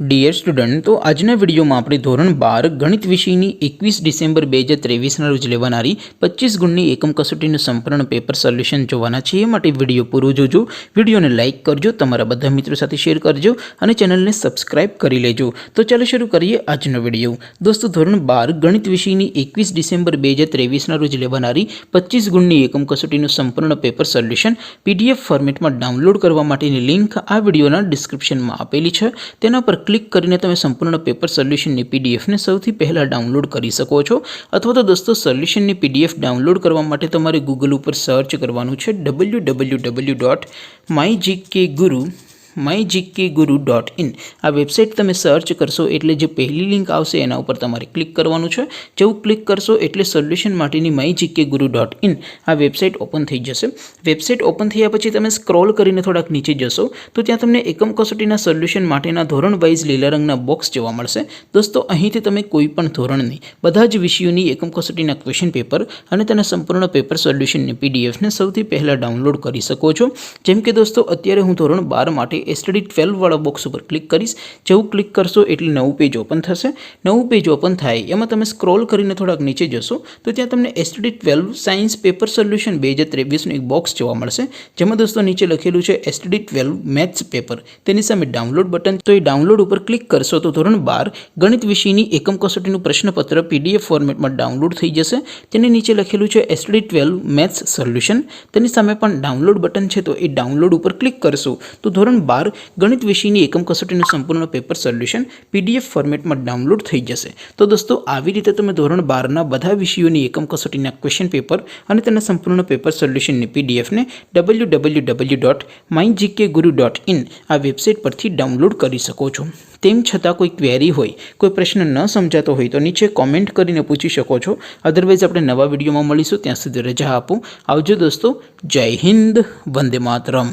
Dear student, તો આજના વિડીયોમાં આપણે ધોરણ 12 ગણિત વિષયની 21 ડિસેમ્બર 2023ના રોજ લેવાનારી 25 ગુણની એકમ કસોટીનું સંપૂર્ણ પેપર સોલ્યુશન જોવાના છે। એ માટે વિડીયો પૂરો જોજો, વિડીયોને લાઇક કરજો, તમારા બધા મિત્રો સાથે શેર કરજો અને ચેનલને સબસ્ક્રાઇબ કરી લેજો। તો ચાલો શરૂ કરીએ આજનો વિડીયો। દોસ્તો, ધોરણ 12 ગણિત વિષયની 21 ડિસેમ્બર 2023ના રોજ લેવાનારી 25 ગુણની એકમ કસોટીનું સંપૂર્ણ પેપર સોલ્યુશન PDF ફોર્મેટમાં ડાઉનલોડ કરવા માટેની લિંક આ વિડીયોના ડિસ્ક્રિપ્શનમાં આપેલી છે। તેના પર ક્લિક કરીને તમે સંપૂર્ણ પેપર સોલ્યુશનની પીડીએફને સૌથી પહેલાં ડાઉનલોડ કરી શકો છો। અથવા તો દોસ્તો, સોલ્યુશનની પીડીએફ ડાઉનલોડ કરવા માટે તમારે ગૂગલ ઉપર સર્ચ કરવાનું છે www.mygkguru.in। આ વેબસાઇટ તમે સર્ચ કરશો એટલે જે પહેલી લિંક આવશે એના ઉપર તમારે ક્લિક કરવાનું છે। જેવું ક્લિક કરશો એટલે સોલ્યુશન માટેની mygkguru.in આ વેબસાઇટ ઓપન થઈ જશે। વેબસાઇટ ઓપન થયા પછી તમે સ્ક્રોલ કરીને થોડાક નીચે જશો તો ત્યાં તમને એકમ કસોટીના સોલ્યુશન માટેના ધોરણ વાઇઝ લીલા રંગના બોક્સ જોવા મળશે। દોસ્તો, અહીંથી તમે કોઈ પણ ધોરણની બધા જ વિષયોની એકમ કસોટીના ક્વેશ્ચન પેપર અને તેના સંપૂર્ણ પેપર સોલ્યુશનની પીડીએફને સૌથી પહેલાં ડાઉનલોડ કરી શકો છો। જેમ કે દોસ્તો, અત્યારે હું ધોરણ 12 માટે STD 12 વાળા બોક્સ ઉપર ક્લિક કરીશ। જેવું ક્લિક કરશો એટલે નવું પેજ ઓપન થશે। નવું પેજ ઓપન થાય એમાં તમે સ્ક્રોલ કરીને થોડાક નીચે જશો તો ત્યાં તમને STD 12 સાયન્સ પેપર સોલ્યુશન 2023નું એક બોક્સ જોવા મળશે, જેમાં દોસ્તો નીચે લખેલું છે STD 12 મેથ્સ પેપર। તેની સામે ડાઉનલોડ બટન, તો એ ડાઉનલોડ ઉપર ક્લિક કરશો તો ધોરણ 12 ગણિત વિષયની એકમ કસોટીનું પ્રશ્નપત્ર PDF ફોર્મેટમાં ડાઉનલોડ થઈ જશે। તેની નીચે લખેલું છે STD 12 મેથ્સ સોલ્યુશન। તેની સામે પણ ડાઉનલોડ બટન છે, તો એ ડાઉનલોડ ઉપર ક્લિક કરશો તો ધોરણ 12 ગણિત વિષયની એકમ કસોટીનું સંપૂર્ણ પેપર સોલ્યુશન PDF ફોર્મેટમાં ડાઉનલોડ થઈ જશે। તો દોસ્તો, આવી રીતે તમે ધોરણ 12ના બધા વિષયોની એકમ કસોટીના ક્વેશ્ચન પેપર અને તેના સંપૂર્ણ પેપર સોલ્યુશનની પીડીએફને www.mygkguru.in આ વેબસાઇટ પરથી ડાઉનલોડ કરી શકો છો। તેમ છતાં કોઈ ક્વેરી હોય, કોઈ પ્રશ્ન ન સમજાતો હોય તો નીચે કોમેન્ટ કરીને પૂછી શકો છો। અધરવાઇઝ આપણે નવા વિડીયોમાં મળીશું, ત્યાં સુધી રજા આપો। આવજો દોસ્તો, જય હિન્દ, વંદે માતરમ।